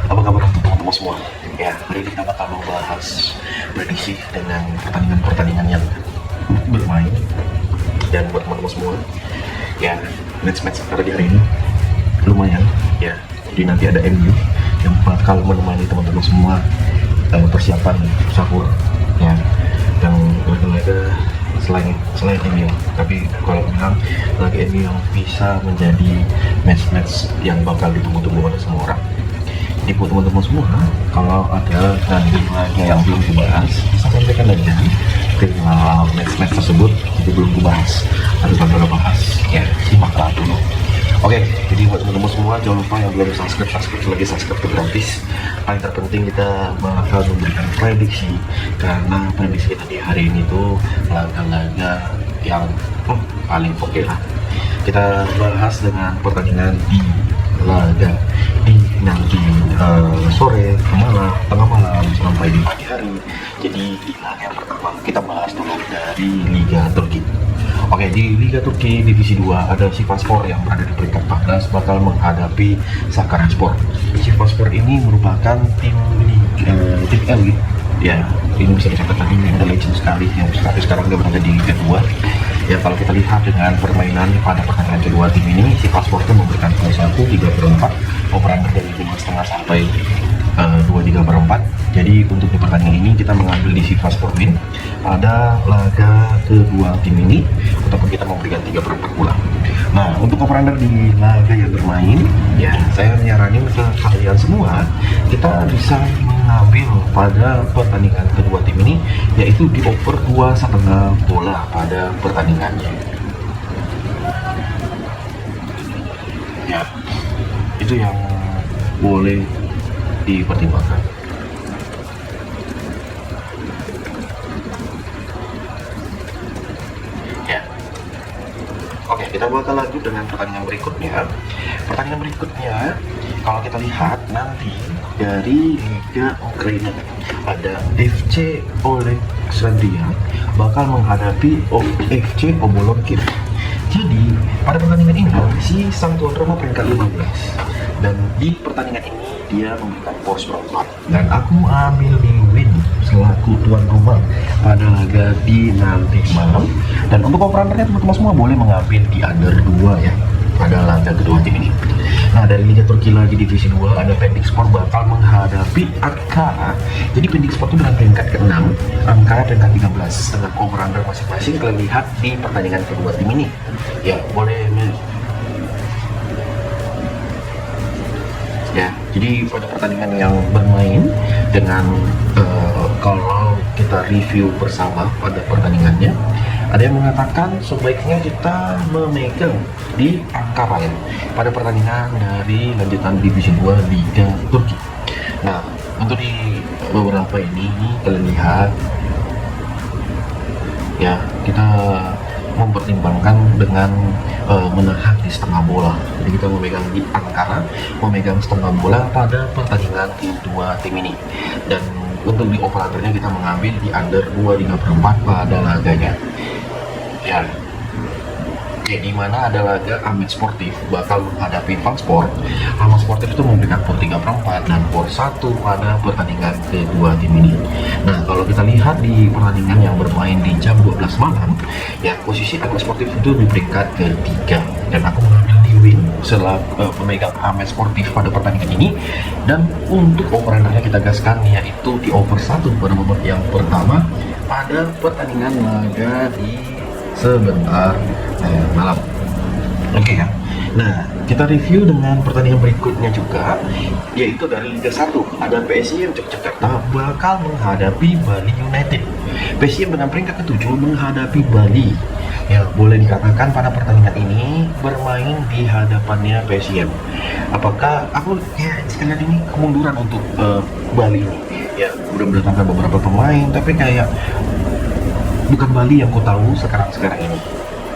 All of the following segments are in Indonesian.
Apa kabar untuk teman-teman semua? Ya, hari ini kita bakal membahas prediksi dengan pertandingan-pertandingan yang bermain. Dan buat teman-teman semua, ya, match-match di hari ini lumayan. Ya, jadi nanti ada MU yang bakal menemani teman-teman semua persiapan sahur. Ya, yang laga-laga selain MU, tapi kalau bilang laga MU yang bisa menjadi match-match yang bakal ditunggu-tunggu oleh semua orang. Jadi buat teman-teman semua, kalau ada nanti laga yang belum dibahas, bisa sampaikan aja perihal match-match tersebut, itu belum dibahas atau bakal bahas. Ya, simaklah dulu. Oke, jadi buat teman-teman semua, jangan lupa yang belum subscribe lagi, subscribe itu gratis. Paling terpenting kita bakal memberikan prediksi, karena prediksi kita di hari ini tuh laga-laga yang paling oke lah. Kita bahas dengan pertandingan di laga di nanti sore, malam, tengah malam sampai di pagi hari. Jadi di laga yang pertama kita bahas dulu dari Liga Turki. Oke, di Liga Turki Divisi 2 ada Sivasspor yang berada di peringkat 14 bakal menghadapi Sakaryaspor. Sivasspor ini merupakan tim elit. Ya, ini bisa dikatakan ini ada legend sekali yang sekarang dia berada di Liga 2. Ya, kalau kita lihat dengan permainan pada pertandingan kedua tim ini, Sivasspor itu memberikan poin 1 3/4, operan dari 5,5 sampai 2/3/4. Jadi untuk di pertandingan ini kita mengambil di Sivasspor win pada laga kedua tim ini, ataupun kita memberikan 3/4 pula. Nah, untuk operander di laga yang bermain, ya saya nyaranin ke kalian semua, kita bisa mengambil pada pertandingan kedua tim ini, yaitu di over 2,5 bola pada pertandingannya. Ya, itu yang boleh dipertimbangkan. Ya, oke, kita bakal lanjut dengan pertandingan berikutnya. Pertandingan berikutnya, kalau kita lihat nanti dari Liga Ukraina, ada FC Oleg Sandria bakal menghadapi FC Obolon-Kiev. Jadi pada pertandingan ini si sang tuan rumah peringkat 15, dan di pertandingan ini dia memberikan poros berempat, dan aku ambil di win selaku tuan rumah pada laga di nanti malam. Dan untuk operandernya teman-teman semua boleh mengambil di under 2 ya pada laga kedua tim ini. Nah, dari Liga Turki lagi Divisi 2 ada Pendikspor bakal menghadapi Ankara. Jadi Pendikspor itu dengan peringkat ke-6, Ankara peringkat 13 dengan over-under masing-masing. Kalian lihat di pertandingan kedua tim ini. Ya, boleh ya. Jadi pada pertandingan yang bermain dengan kalau kita review bersama pada pertandingannya, ada yang mengatakan sebaiknya kita memegang di Ankara ya pada pertandingan dari lanjutan Divisi 2 Liga Turki. Nah, untuk di beberapa ini kalian lihat ya, kita mempertimbangkan dengan menahan di setengah bola. Jadi kita memegang di Ankara, memegang setengah bola pada pertandingan kedua tim ini. Dan untuk di operatornya kita mengambil di under 2/3/4 pada laganya. Ya, di mana ada laga Amet Sportif bakal menghadapi Vanspor. Amet Sportif itu memberikan por 3/4 dan por 1 pada pertandingan kedua tim ini. Nah, kalau kita lihat di pertandingan yang bermain di jam 12 malam, ya posisi Amet Sportif itu di peringkat ketiga, dan aku mengambil di win selaku pemegang Amet Sportif pada pertandingan ini. Dan untuk operandernya kita gaskan yaitu di over 1 pada babak yang pertama pada pertandingan laga di sebentar malam. Oke ya. Nah, kita review dengan pertandingan berikutnya juga, yaitu dari Liga 1 ada PSIM Yogyakarta bakal menghadapi Bali United. PSIM dengan peringkat ke-7 menghadapi Bali. Ya, boleh dikatakan pada pertandingan ini bermain di hadapannya PSIM. Apakah aku ya sekalian ini kemunduran untuk Bali ini? Ya, udah mendatangkan beberapa pemain, tapi kayak bukan Bali yang ku tahu sekarang ini.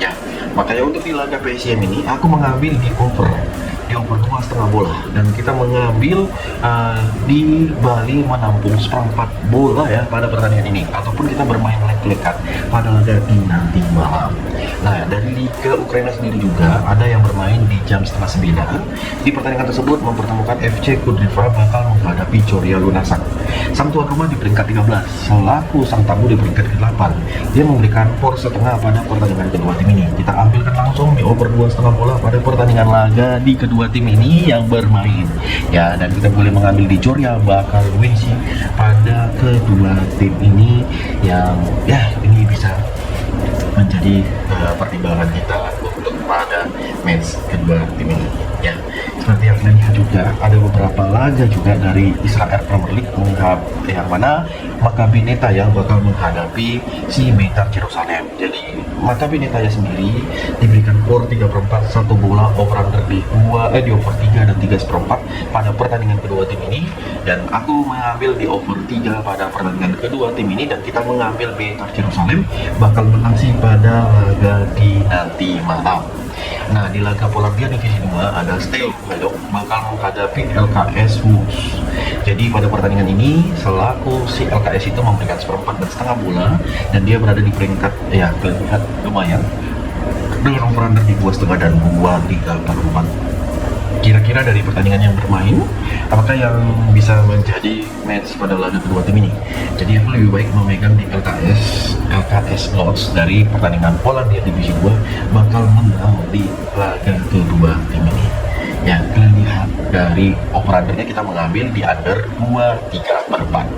Ya, makanya untuk di laga PSM ini aku mengambil di over di over 2,5 bola, dan kita mengambil di Bali menampung seperempat bola ya pada pertandingan ini, ataupun kita bermain leg-legan pada laga di nanti malam. Nah, dari Liga Ukraina sendiri juga ada yang bermain di jam 8:30. Di pertandingan tersebut mempertemukan FC Kudryava bakal menghadapi Zorya Lunasak. Sang tuan rumah di peringkat 13, selaku sang tamu di peringkat ke-8. Dia memberikan por setengah pada pertandingan kedua tim ini. Kita ambilkan langsung di over 2,5 bola pada pertandingan laga di kedua tim ini yang bermain. Ya, dan kita boleh mengambil di Zorya bakal win sih pada kedua tim ini, yang ya ini bisa menjadi pertimbangan kita untuk pada match kedua tim ini. Ya, seperti yang kalian lihat juga ada beberapa laga juga dari Israel Premier League yang mana Maccabi Netanya bakal menghadapi si Beitar Jerusalem. Jadi Maccabi Netanya sendiri diberikan skor 3/4 1 bola over under di over 3 dan 3/4 pada pertandingan kedua tim ini, dan aku mengambil di over 3 pada pertandingan kedua tim ini, dan kita mengambil Beitar Jerusalem bakal menang sih pada laga di nanti malam. Nah, di laga Polandia Divisi 2 ada Steaua Malok bakal menghadapi LKS Łódź. Jadi pada pertandingan ini selaku si LKS itu memberikan 1/4 bola, dan dia berada di peringkat ya terlihat lumayan dengan over under di 2,5 dan 2,3/4. Kira-kira dari pertandingan yang bermain, apakah yang bisa menjadi match pada laga kedua tim ini? Jadi aku lebih baik memegang di LKS Łódź dari pertandingan Polandia Divisi 2 bakal menang di laga kedua tim ini. Ya, kalian lihat dari over undernya kita mengambil di under 2,3/4.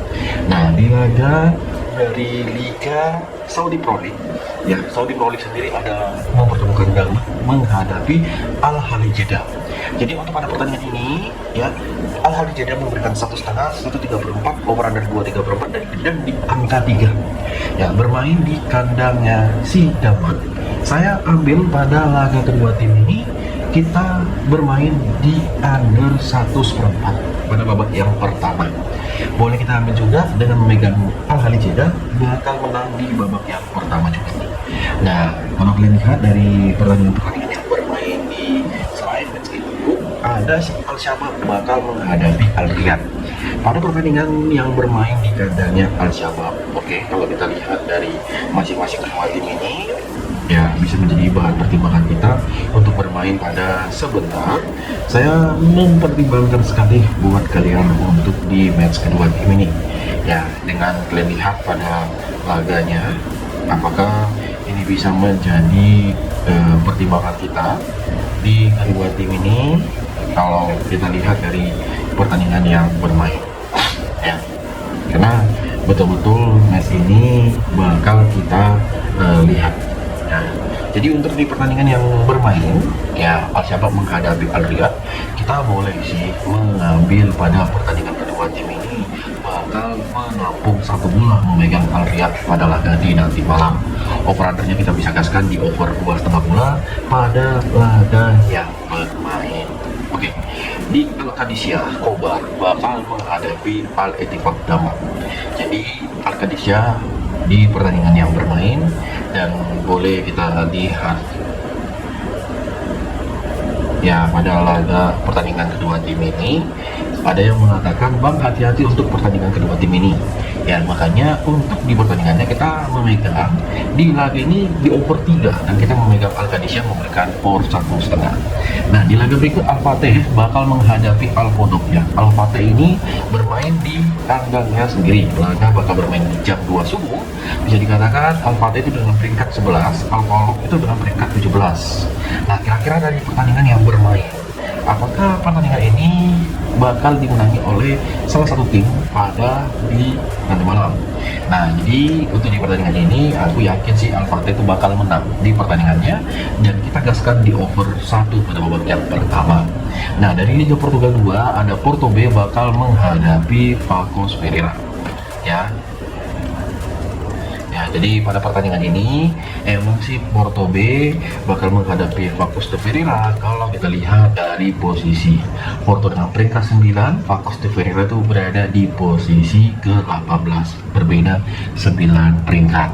Nah, di laga dari Liga Saudi Pro League, ya Saudi Pro League sendiri ada mempertemukan Dalmat menghadapi Al Ahly Jeddah. Jadi untuk pada pertandingan ini ya Al Ahly Jeddah memberikan 1,5 1,3/4 over under 2,3/4 dan di angka 3. Ya, bermain di kandangnya si Dalmat. Saya ambil pada laga kedua tim ini kita bermain di under 1/4 pada babak yang pertama. Boleh kita ambil juga dengan memegang Al Ahly Jeddah bakal menang di babak yang pertama juga. Nah, kalau kalian lihat dari pertandingan yang bermain di selain match itu, ada si Al Shabab bakal menghadapi Al Riyad pada pertandingan yang bermain di kandangnya Al Shabab. Oke, kalau kita lihat dari masing-masing kedua tim ini, ya bisa menjadi bahan pertimbangan kita untuk bermain pada sebentar. Saya mempertimbangkan sekali buat kalian untuk di match kedua tim ini. Ya, dengan kalian lihat pada laganya, apakah ini bisa menjadi pertimbangan kita di kedua tim ini kalau kita lihat dari pertandingan yang bermain. Ya, karena betul-betul match ini bakal kita lihat. Nah, jadi untuk di pertandingan yang bermain, ya Al Shabab menghadapi Al Riyad, kita boleh sih mengambil pada pertandingan kedua tim ini bakal menampung 1 bola memegang Al Riyad pada laga di nanti malam. Over undernya kita bisa gaskan di over 2,5 bola pada laga yang bermain. Oke, di Al-Qadisiyah Khobar bakal menghadapi Al-Ettifaq Dammam. Jadi Al-Qadisiyah di pertandingan yang bermain, dan boleh kita lihat ya pada laga pertandingan kedua tim ini ada yang mengatakan bang hati-hati untuk pertandingan kedua tim ini. Ya, makanya untuk di pertandingannya kita memegang di laga ini di over 3, dan kita memegang Al-Qadisiyah memberikan for 1,5. Nah, di laga berikut Al-Fateh bakal menghadapi Al-Qodok. Ya, Al-Fateh ini bermain di kandangnya sendiri. Laga bakal bermain di jam 2 subuh. Bisa dikatakan Al-Fateh itu dengan peringkat 11, Al-Qodok itu dengan peringkat 17. Nah, kira-kira dari pertandingan yang bermain, apakah pertandingan ini bakal dimenangi oleh salah satu tim pada di nanti malam? Nah, jadi untuk di pertandingan ini aku yakin sih Al-Fateh itu bakal menang di pertandingannya, dan kita gaskan di over 1 pada babak yang pertama. Nah, dari Liga Portugal 2 ada Porto B bakal menghadapi Falcons Pereira. Ya, Jadi pada pertandingan ini emang si Porto B bakal menghadapi Focus de Ferreira. Kalau kita lihat dari posisi Porto dengan peringkat 9, Focus de Ferreira itu berada di posisi ke-18, berbeda 9 peringkat.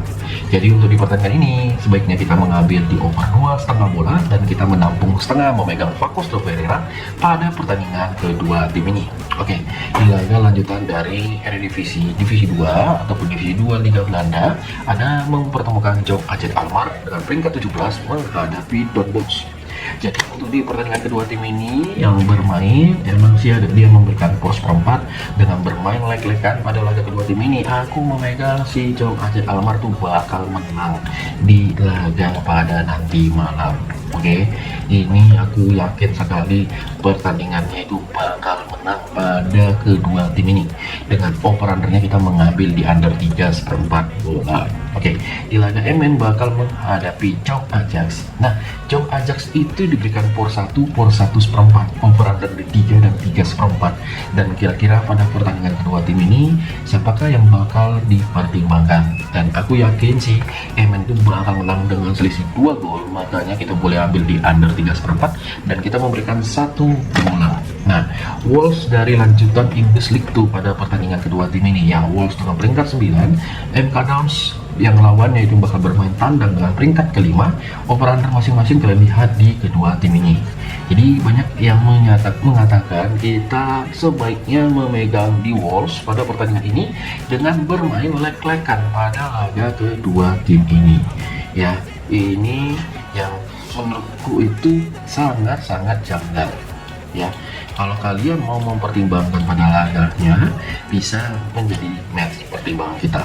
Jadi untuk di pertandingan ini sebaiknya kita mengambil di over 2,5 bola dan kita menampung setengah memegang Focus de Ferreira pada pertandingan kedua tim ini. Oke, di laga lanjutan dari Eredivisie Divisi 2 ataupun Divisi 2 Liga Belanda, ada mempertemukan Jong AZ Alkmaar dengan peringkat 17 menghadapi Don Bosch. Jadi untuk di pertandingan kedua tim ini yang bermain, emang sih dia memberikan pos perempat dengan bermain leg-legan pada laga kedua tim ini. Aku memegang si Jong AZ Alkmaar tuh bakal menang di laga pada nanti malam. Oke, ini aku yakin sekali pertandingannya itu bakal menang pada kedua tim ini. Dengan over-undernya kita mengambil di under 3/4 bola. Oke, di laga MN bakal menghadapi Jong Ajax. Nah, Jong Ajax itu diberikan por 1 seperempat, over-under di 3 dan 3/4. Dan kira-kira pada pertandingan kedua tim ini siapakah yang bakal dipertimbangkan? Dan aku yakin sih MN itu bakal menang dengan selisih 2 gol, makanya kita boleh ambil di under 3/4 dan kita memberikan 1 bola. Nah, Wolves dari lanjutan English League 2 pada pertandingan kedua tim ini, ya Wolves dengan peringkat 9, MK Dons yang lawannya itu bakal bermain tandang dengan peringkat kelima. Over-under masing-masing kalian lihat di kedua tim ini. Jadi banyak yang mengatakan kita sebaiknya memegang di Wolves pada pertandingan ini dengan bermain leg-legan pada laga kedua tim ini. Ya, ini yang menurutku itu sangat-sangat janggal. Ya, kalau kalian mau mempertimbangkan pada laganya, bisa menjadi match pertimbangan kita.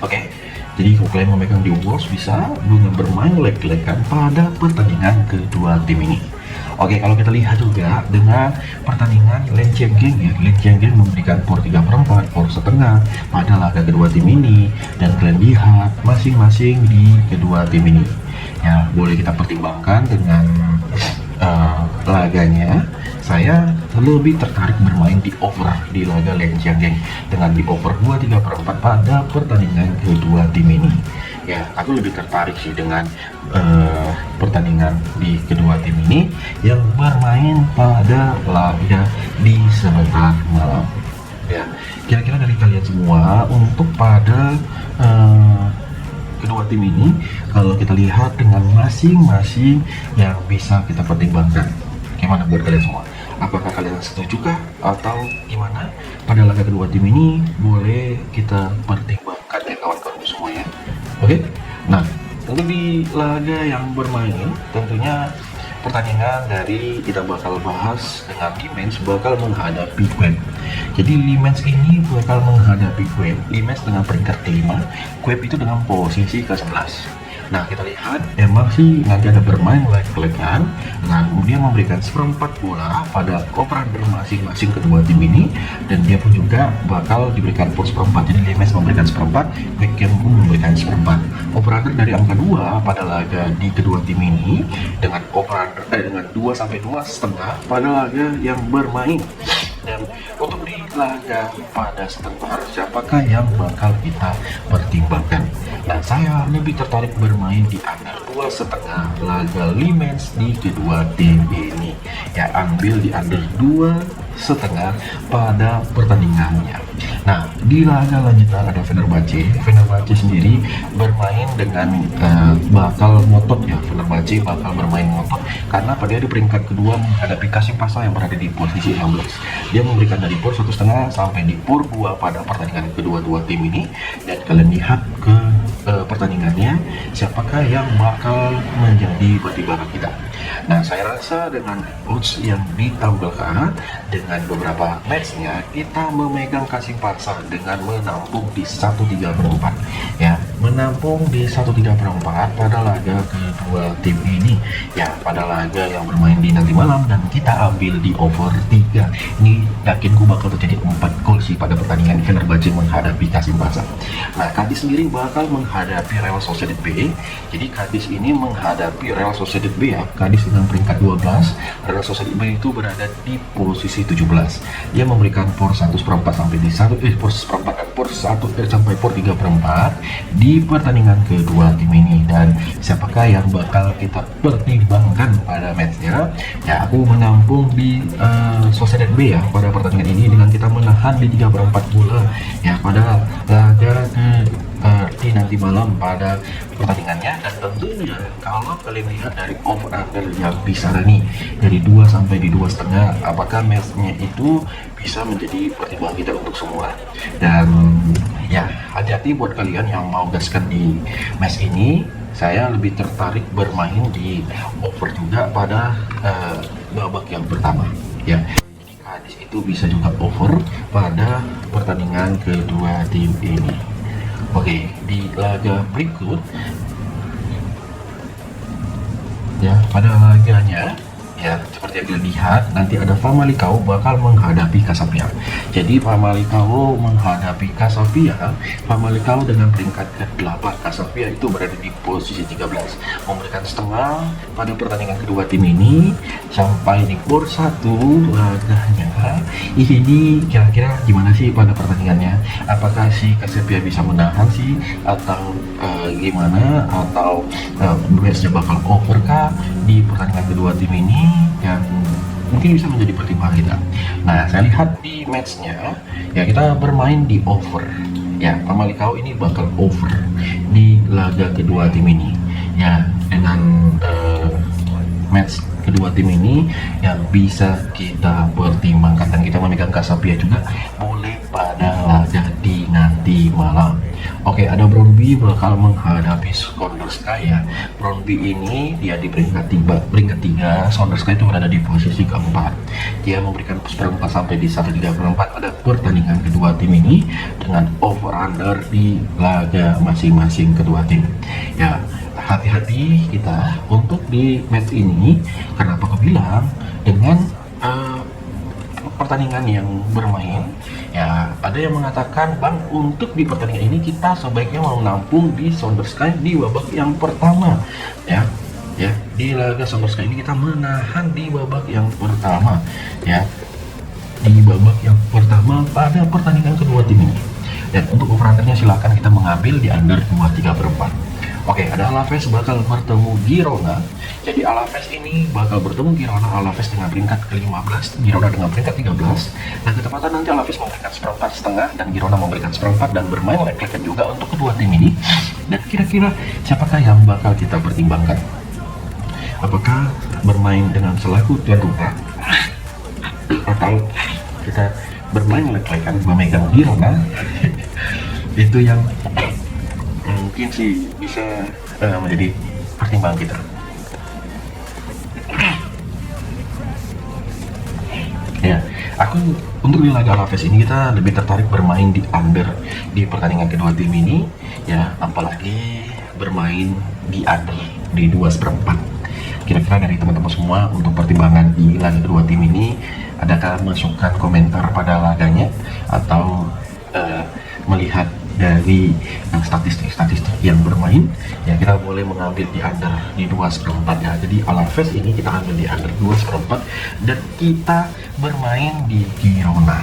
Oke, jadi kalau kalian memegang di Wolves bisa dengan bermain leg-legan pada pertandingan kedua tim ini. Oke, kalau kita lihat juga dengan pertandingan Lens-Chengeng ya, Lens-Chengeng memberikan por 3/4, por setengah pada laga kedua tim ini, dan kalian lihat masing-masing di kedua tim ini. Ya, boleh kita pertimbangkan dengan laganya. Saya lebih tertarik bermain di over di laga Lens-Chengeng dengan di over 2/3/4 pada pertandingan kedua tim ini. Ya, aku lebih tertarik sih dengan pertandingan di kedua tim ini yang bermain pada laga di sebentar malam. Ya, kira-kira dari kalian semua untuk pada kedua tim ini, kalau kita lihat dengan masing-masing yang bisa kita pertimbangkan, gimana buat kalian semua? Apakah kalian setuju kah atau gimana? Pada laga kedua tim ini boleh kita pertimbangkan ya kawan-kawan semua ya. Oke, nah untuk di laga yang bermain tentunya pertandingan dari kita bakal bahas dengan Limens bakal menghadapi Quebec. Jadi Limens ini bakal menghadapi Quebec. Limens dengan peringkat kelima, Quebec itu dengan posisi ke-11. Nah, kita lihat emang sih nanti ada bermain leg-legan, nah kemudian memberikan seperempat bola pada over-under masing-masing kedua tim ini, dan dia pun juga bakal diberikan por seperempat. Jadi Limens memberikan seperempat, Quebec pun memberikan seperempat. Over-under dari angka 2 pada laga di kedua tim ini dengan over-under dengan 2-2,5 pada laga yang bermain. Dan untuk di laga pada sebentar, siapakah yang bakal kita pertimbangkan? Dan saya lebih tertarik bermain di under 2,5 laga Limens di kedua tim ini. Ya, ambil di under 2,5 pada pertandingannya. Nah, di laga lanjutan ada Fenerbahce. Fenerbahce sendiri bermain dengan bakal ngotot ya. Fenerbahce bakal bermain ngotot karena pada di peringkat kedua menghadapi Kasımpaşa yang berada di posisi 16. Dia memberikan dari por 1,5 sampai di por 2 pada pertandingan kedua-dua tim ini. Dan kalian lihat ke pertandingannya, siapakah yang bakal menjadi pertimbangan kita. Nah, saya rasa dengan odds yang ditampilkan dengan beberapa matchnya, kita memegang Kasımpaşa dengan menampung di 1/3/4 ya, menampung di 1/3/4 pada laga kedua tim ini ya, pada laga yang bermain di nanti malam, dan kita ambil di over 3. Ini yakinku bakal terjadi 4 gol sih pada pertandingan Fenerbahce menghadapi Kasımpaşa. Nah, Cadiz sendiri bakal menghadapi Real Sociedad B. Jadi Cadiz ini menghadapi Real Sociedad B ya. Cadiz dengan peringkat 12, Real Sociedad B itu berada di posisi 17. Dia memberikan por 1/4 sampai di 1 por 1 sampai por 3/4 di di pertandingan kedua tim ini. Dan siapakah yang bakal kita pertimbangkan pada matchnya? Ya, aku menampung di Sociedad B ya pada pertandingan ini dengan kita menahan di 3/4 bola ya pada laga di nanti malam pada pertandingannya. Dan tentunya kalau kalian lihat dari over under yang bisa nih dari 2 sampai di 2,5, apakah matchnya itu bisa menjadi pertimbangan kita untuk semua. Dan ya, hati-hati buat kalian yang mau gaskan di match ini. Saya lebih tertarik bermain di over juga pada babak yang pertama ya. Hadis itu bisa juga over pada pertandingan kedua tim ini. Oke, di laga berikut ya, pada laganya ya seperti yang dilihat nanti ada Famalicão bakal menghadapi Casablanca. Jadi Famalicão menghadapi Casablanca. Famalicão dengan peringkat ke-8, Casablanca itu berada di posisi 13, memberikan setengah pada pertandingan kedua tim ini sampai di Por 1 laganya. Ini kira-kira gimana sih pada pertandingannya? Apakah si Casablanca bisa menahan sih atau gimana, atau matchnya bakal over kah di pertandingan kedua tim ini? Yang mungkin bisa menjadi pertimbangan kita. Nah, saya lihat di matchnya ya kita bermain di over ya. Famalicão ini bakal over di laga kedua tim ini ya, dengan match kedua tim ini yang bisa kita pertimbangkan. Dan kita memegang Casablanca juga boleh pada laga di nanti malam. Oke, ada Brøndby bakal menghadapi Sonderskaya ya. Brøndby ini dia di peringkat 3, Sonderskaya itu berada di posisi keempat. Dia memberikan seperempat sampai di 1/3 pada pertandingan kedua tim ini dengan over under di laga masing-masing kedua tim ya. Hati-hati kita untuk di match ini. Kenapa aku bilang dengan pertandingan yang bermain ya, ada yang mengatakan bang, untuk di pertandingan ini kita sebaiknya mau menampung di Sonderskaya di babak yang pertama ya. Di laga Sonderskaya ini kita menahan di babak yang pertama ya, di babak yang pertama pada pertandingan kedua tim ini. Dan untuk over-undernya silakan kita mengambil di under 2/3/4. Oke, ada Alaves bakal bertemu Girona. Jadi Alaves ini bakal bertemu Girona. Alaves dengan peringkat ke-15, Girona dengan peringkat 13. Nah, ketepatan nanti Alaves memberikan 1/4 dan Girona memberikan 1/4 dan bermain leg-legan juga untuk kedua tim ini. Dan kira-kira siapakah yang bakal kita pertimbangkan? Apakah bermain dengan selaku tuan rumah atau kita bermain leg-legan memegang Girona? Itu yang mungkin sih bisa menjadi pertimbangan kita. Ya, aku untuk di laga Alaves ini kita lebih tertarik bermain di under di pertandingan kedua tim ini ya, apalagi bermain di under di 2/4. Kira-kira dari teman-teman semua untuk pertimbangan di laga kedua tim ini, adakah masukan komentar pada laganya atau melihat dari statistik yang bermain ya, kita boleh mengambil di under di 2/4 ya. Jadi Alaves ini kita ambil di under 2/4 dan kita bermain di Girona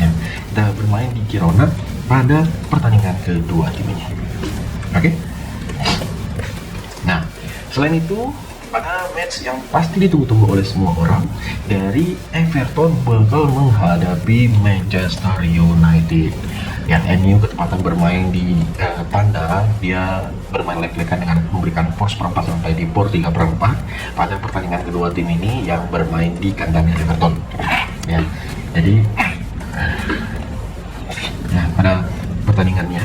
ya. Kita bermain di Girona pada pertandingan kedua tim ini. Oke. Nah, selain itu pada match yang pasti ditunggu-tunggu oleh semua orang, dari Everton bakal menghadapi Manchester United. Yang MU ketepatan bermain di tandang, dia bermain leg-legan dengan memberikan Por 1/4 sampai di Por 3/4 pada pertandingan kedua tim ini yang bermain di kandangnya Everton. Ya, jadi ya pada pertandingannya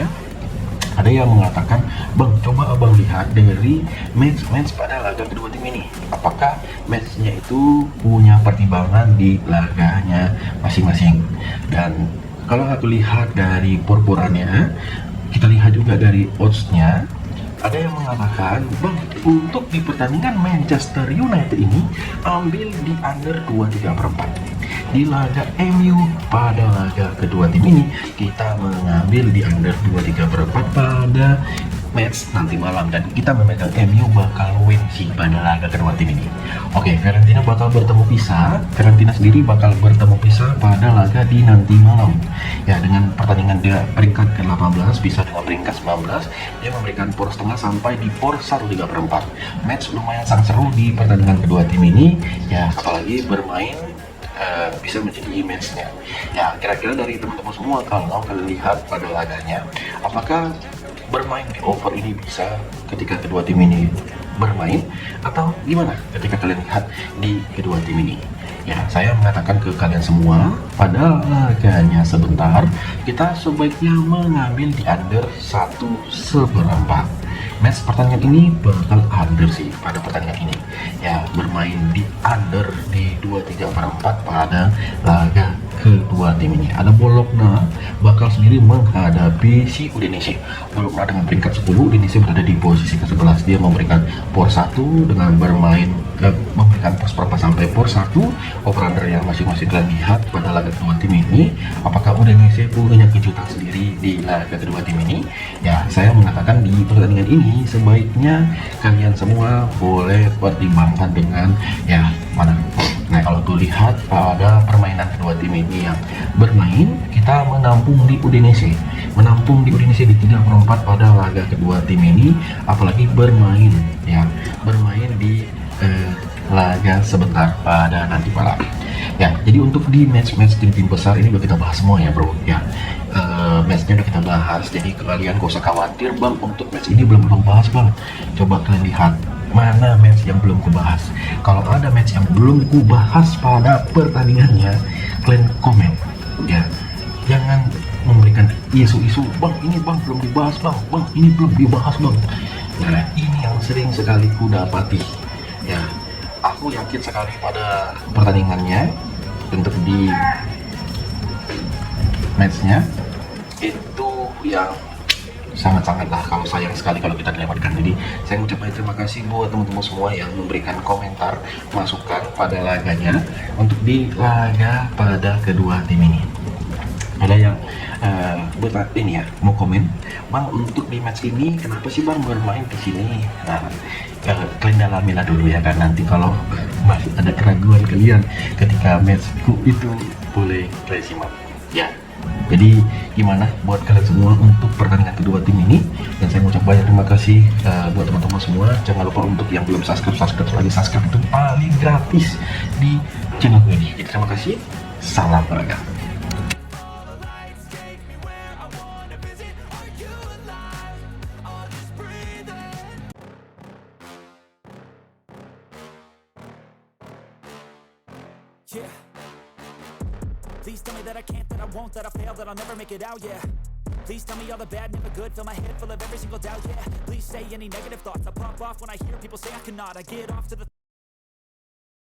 ada yang mengatakan, bang, coba abang lihat dari match pada laga kedua tim ini, apakah matchnya itu punya pertimbangan di laganya masing-masing. Dan kalau aku lihat dari purpurannya, kita lihat juga dari oddsnya, ada yang mengatakan, bang, untuk di pertandingan Manchester United ini ambil di under 2/3/4. Di laga MU pada laga kedua tim ini kita mengambil di under 2/3/4 pada match nanti malam, dan kita memegang MU bakal win sih pada laga kedua tim ini. Oke, Fiorentina bakal bertemu pisah. Fiorentina sendiri bakal bertemu pisah pada laga di nanti malam. Ya, dengan pertandingan dia peringkat ke-18 bisa dengan peringkat 19, dia memberikan poros tengah sampai di poros 1/3/4. Match lumayan sangat seru di pertandingan kedua tim ini. Ya, apalagi bermain bisa menjadi image-nya. Ya, kira-kira dari teman-teman semua, kalau kalian lihat pada laganya, apakah bermain di over ini bisa ketika kedua tim ini bermain, atau gimana ketika kalian lihat di kedua tim ini? Ya, saya mengatakan ke kalian semua, pada laganya sebentar, kita sebaiknya mengambil di under 1/4. Match pertandingan ini bakal under sih pada pertandingan ini. Ya, bermain di under di 2/3/4 pada laga kedua tim ini. Ada Bologna bakal sendiri menghadapi si Udinese. Bologna dengan peringkat 10, Udinese berada di posisi ke-11. Dia memberikan poros 1 dengan bermain memberikan poros berapa sampai poros 1. Over-under yang masing-masing kalian lihat pada laga kedua tim ini. Apakah Udinese punya kejutan sendiri di laga kedua tim ini? Ya, saya mengatakan di pertandingan ini sebaiknya kalian semua boleh pertimbangkan dengan ya mana. Nah, kalau tuh lihat pada permainan kedua tim ini yang bermain, kita menampung di Udinese di 3/4 pada laga kedua tim ini, apalagi bermain di laga sebentar pada nanti malam. Ya, jadi untuk di match-match tim-tim besar ini udah kita bahas semua ya bro. Ya, matchnya udah kita bahas, jadi kalian gak usah khawatir bang, untuk match ini belum bahas bang. Coba kalian lihat mana match yang belum kubahas. Kalau ada match yang belum kubahas pada pertandingannya, kalian komen ya. Jangan memberikan isu-isu, bang ini bang belum dibahas bang ini belum dibahas bang. Nah, ini yang sering sekali ku dapati. Ya, aku yakin sekali pada pertandingannya untuk di matchnya itu yang sangat-sangatlah kalau sayang sekali kalau kita dilewatkan. Jadi saya mengucapkan terima kasih buat teman-teman semua yang memberikan komentar, masukan pada laganya untuk di laga pada kedua tim ini. Ada yang buat ini ya, mau komen, bang untuk di match ini kenapa sih bang bermain di sini? Nah, kalian dalamilah dulu ya kan, nanti kalau masih ada keraguan kalian ketika matchku itu boleh kalian simak ya. Jadi gimana buat kalian semua untuk pertandingan kedua tim ini, dan saya mengucap banyak terima kasih buat teman-teman semua. Jangan lupa untuk yang belum subscribe lagi, subscribe itu paling gratis di channel ini. Jadi terima kasih, salam olahraga. Yeah. Please tell me that I can't, that I won't, that I fail, that I'll never make it out, yeah. Please tell me all the bad, never good, fill my head full of every single doubt, yeah. Please say any negative thoughts, I pop off when I hear people say I cannot, I get off to the